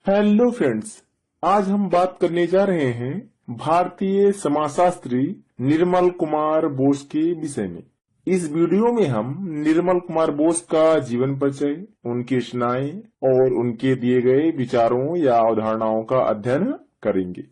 Hello friends, आज हम बात करने जा रहे हैं भारतीय समाजशास्त्री निर्मल कुमार बोस के विषय में। इस वीडियो में हम निर्मल कुमार बोस का जीवन परिचय, उनकी रचनाएं और उनके दिए गए विचारों या अवधारणाओं का अध्ययन करेंगे।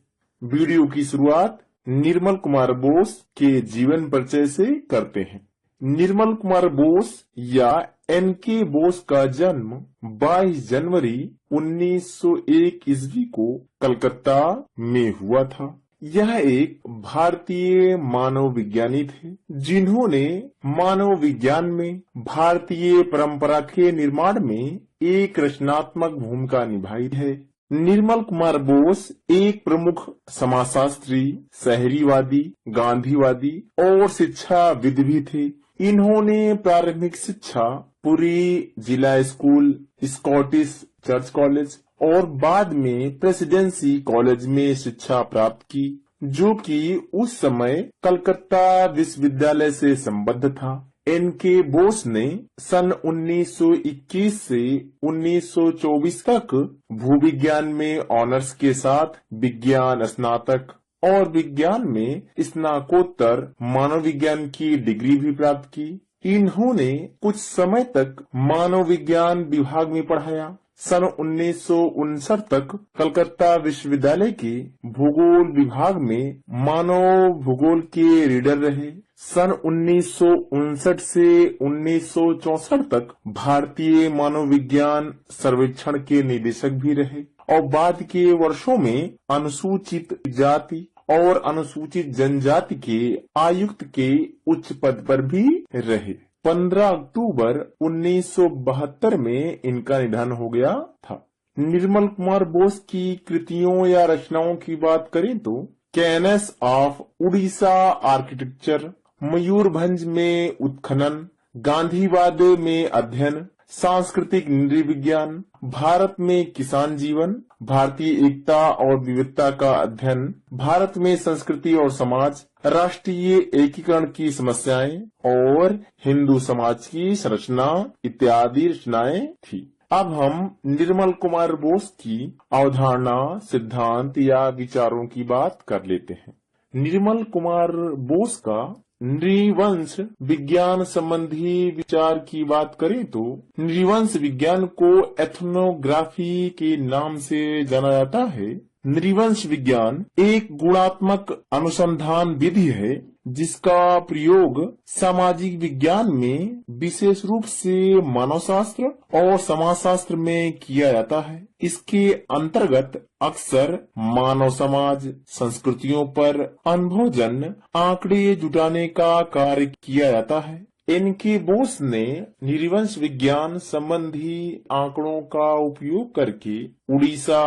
वीडियो की शुरुआत निर्मल कुमार बोस के जीवन परिचय से करते हैं। निर्मल कुमार बोस या एन.के. बोस का जन्म 22 जनवरी 1901 ईस्वी को कलकत्ता में हुआ था। यह एक भारतीय मानव विज्ञानी थे जिन्होंने मानव विज्ञान में भारतीय परंपरा के निर्माण में एक रचनात्मक भूमिका निभाई है। निर्मल कुमार बोस एक प्रमुख समाजशास्त्री, शहरीवादी, गांधीवादी और शिक्षाविद भी थे। इन्होंने प्रारंभिक शिक्षा पुरी जिला स्कूल, स्कॉटिश चर्च कॉलेज और बाद में प्रेसिडेंसी कॉलेज में शिक्षा प्राप्त की, जो कि उस समय कलकत्ता विश्वविद्यालय से संबद्ध था। एन.के. बोस ने सन 1921 से 1924 तक भूविज्ञान में ऑनर्स के साथ विज्ञान स्नातक और विज्ञान में स्नातकोत्तर मानव विज्ञान की डिग्री भी प्राप्त की। इन्होंने कुछ समय तक मानव विज्ञान विभाग में पढ़ाया। सन 1959 तक कलकत्ता विश्वविद्यालय के भूगोल विभाग में मानव भूगोल के रीडर रहे। सन 1959 से 1964 तक भारतीय मानव विज्ञान सर्वेक्षण के निदेशक भी रहे और बाद के वर्षों में अनुसूचित जाति और अनुसूचित जनजाति के आयुक्त के उच्च पद पर भी रहे। 15 अक्टूबर 1972 में इनका निधन हो गया था। निर्मल कुमार बोस की कृतियों या रचनाओं की बात करें तो कैनस ऑफ उड़ीसा आर्किटेक्चर, मयूरभंज में उत्खनन, गांधीवाद में अध्ययन, सांस्कृतिक नृविज्ञान, भारत में किसान जीवन, भारतीय एकता और विविधता का अध्ययन, भारत में संस्कृति और समाज, राष्ट्रीय एकीकरण की समस्याएं और हिंदू समाज की संरचना इत्यादि रचनाएं थी। अब हम निर्मल कुमार बोस की अवधारणा, सिद्धांत या विचारों की बात कर लेते हैं। निर्मल कुमार बोस का नृवंश विज्ञान संबंधी विचार की बात करें तो नृवंश विज्ञान को एथनोग्राफी के नाम से जाना जाता है। नृवंश विज्ञान एक गुणात्मक अनुसंधान विधि है जिसका प्रयोग सामाजिक विज्ञान में विशेष रूप से मानवशास्त्र और समाजशास्त्र में किया जाता है। इसके अंतर्गत अक्सर मानव समाज संस्कृतियों पर अनुभवजन्य आंकड़े जुटाने का कार्य किया जाता है। एन.के. बोस ने नृवंश विज्ञान संबंधी आंकड़ों का उपयोग करके उड़ीसा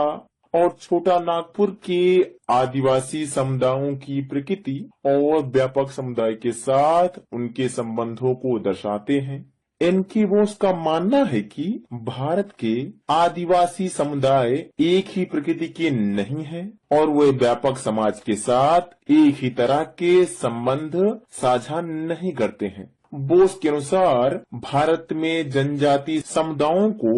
और छोटा नागपुर के आदिवासी समुदायों की प्रकृति और व्यापक समुदाय के साथ उनके संबंधों को दर्शाते हैं। एन.के. बोस का मानना है कि भारत के आदिवासी समुदाय एक ही प्रकृति के नहीं है और वे व्यापक समाज के साथ एक ही तरह के संबंध साझा नहीं करते हैं। बोस के अनुसार भारत में जनजाति समुदायों को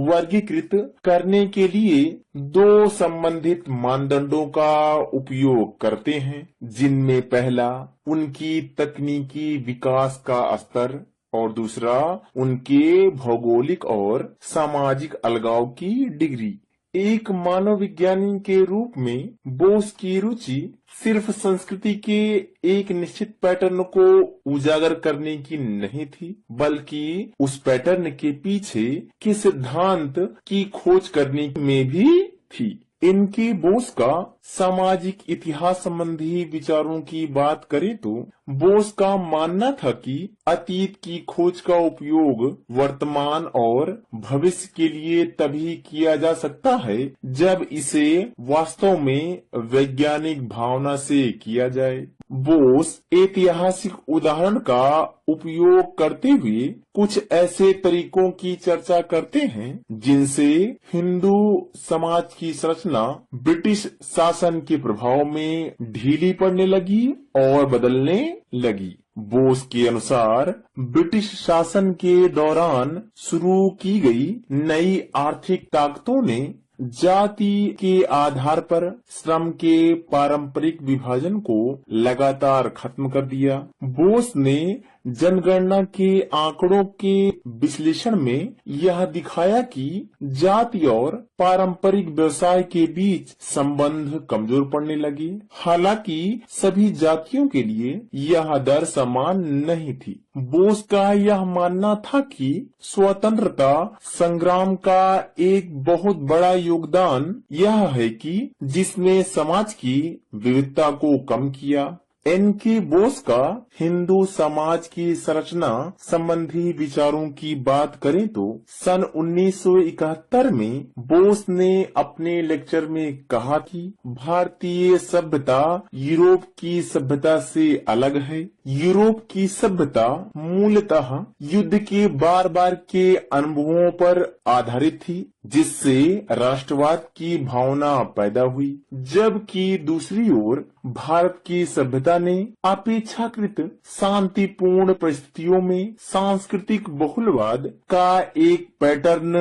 वर्गीकृत करने के लिए दो संबंधित मानदंडों का उपयोग करते हैं, जिनमें पहला उनकी तकनीकी विकास का स्तर और दूसरा उनके भौगोलिक और सामाजिक अलगाव की डिग्री। एक मानव विज्ञानी के रूप में बोस की रुचि सिर्फ संस्कृति के एक निश्चित पैटर्न को उजागर करने की नहीं थी, बल्कि उस पैटर्न के पीछे के सिद्धांत की खोज करने में भी थी। इनकी बोस का सामाजिक इतिहास संबंधी विचारों की बात करें तो बोस का मानना था कि अतीत की खोज का उपयोग वर्तमान और भविष्य के लिए तभी किया जा सकता है जब इसे वास्तव में वैज्ञानिक भावना से किया जाए। बोस ऐतिहासिक उदाहरण का उपयोग करते हुए कुछ ऐसे तरीकों की चर्चा करते हैं जिनसे हिंदू समाज की संरचना ब्रिटिश शासन के प्रभाव में ढीली पड़ने लगी और बदलने लगी। बोस के अनुसार ब्रिटिश शासन के दौरान शुरू की गई नई आर्थिक ताकतों ने जाति के आधार पर श्रम के पारंपरिक विभाजन को लगातार खत्म कर दिया। बोस ने जनगणना के आंकड़ों के विश्लेषण में यह दिखाया कि जाति और पारंपरिक व्यवसाय के बीच संबंध कमजोर पड़ने लगे। हालांकि सभी जातियों के लिए यह दर समान नहीं थी। बोस का यह मानना था कि स्वतंत्रता संग्राम का एक बहुत बड़ा योगदान यह है कि जिसने समाज की विविधता को कम किया। एन.के. बोस का हिंदू समाज की संरचना संबंधी विचारों की बात करें तो सन 1971 में बोस ने अपने लेक्चर में कहा कि भारतीय सभ्यता यूरोप की सभ्यता से अलग है। यूरोप की सभ्यता मूलतः युद्ध के बार बार के अनुभवों पर आधारित थी, जिससे राष्ट्रवाद की भावना पैदा हुई, जबकि दूसरी ओर भारत की सभ्यता ने अपेक्षाकृत शांतिपूर्ण परिस्थितियों में सांस्कृतिक बहुलवाद का एक पैटर्न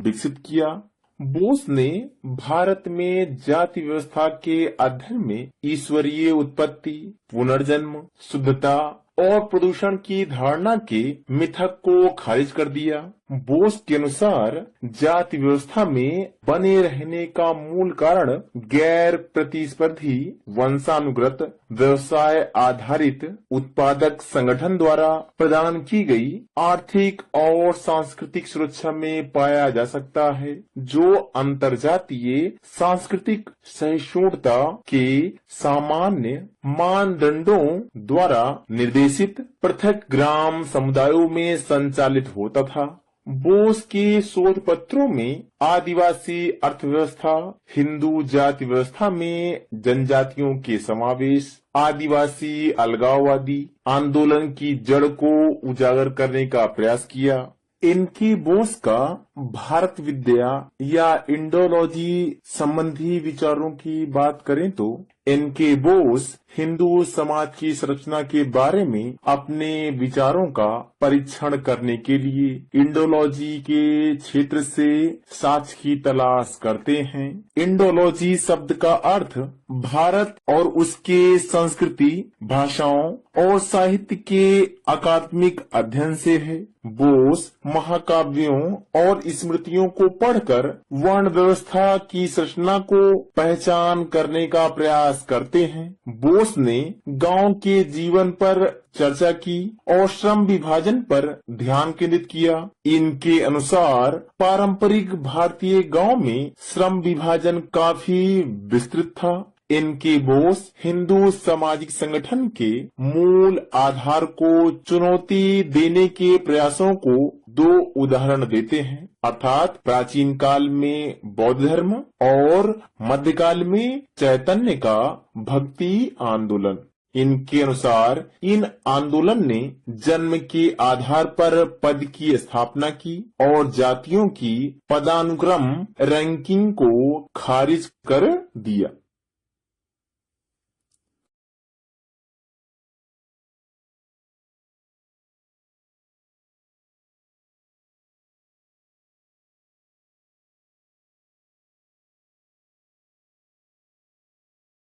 विकसित किया। बोस ने भारत में जाति व्यवस्था के अध्ययन में ईश्वरीय उत्पत्ति, पुनर्जन्म, शुद्धता और प्रदूषण की धारणा के मिथक को खारिज कर दिया। बोस के अनुसार जाति व्यवस्था में बने रहने का मूल कारण गैर प्रतिस्पर्धी वंशानुगत व्यवसाय आधारित उत्पादक संगठन द्वारा प्रदान की गई आर्थिक और सांस्कृतिक सुरक्षा में पाया जा सकता है, जो अंतर्जातीय सांस्कृतिक सहिष्णुता के सामान्य मानदंडों द्वारा निर्देशित पृथक ग्राम समुदायों में संचालित होता था। बोस के शोध पत्रों में आदिवासी अर्थव्यवस्था, हिंदू जाति व्यवस्था में जनजातियों के समावेश, आदिवासी अलगाववादी आंदोलन की जड़ को उजागर करने का प्रयास किया। एन.के. बोस का भारत विद्या या इंडोलॉजी संबंधी विचारों की बात करें तो एन.के. बोस हिंदू समाज की संरचना के बारे में अपने विचारों का परीक्षण करने के लिए इंडोलॉजी के क्षेत्र से साक्ष्य की तलाश करते हैं। इंडोलॉजी शब्द का अर्थ भारत और उसके संस्कृति, भाषाओं और साहित्य के अकादमिक अध्ययन से है। बोस महाकाव्यों और स्मृतियों को पढ़कर वर्ण व्यवस्था की संरचना को पहचान करने का प्रयास करते हैं। बोस ने गांव के जीवन पर चर्चा की और श्रम विभाजन पर ध्यान केंद्रित किया। इनके अनुसार पारंपरिक भारतीय गांव में श्रम विभाजन काफी विस्तृत था। एन.के. बोस हिंदू सामाजिक संगठन के मूल आधार को चुनौती देने के प्रयासों को दो उदाहरण देते हैं, अर्थात प्राचीन काल में बौद्ध धर्म और मध्यकाल में चैतन्य का भक्ति आंदोलन। इनके अनुसार इन आंदोलन ने जन्म के आधार पर पद की स्थापना की और जातियों की पदानुक्रम रैंकिंग को खारिज कर दिया।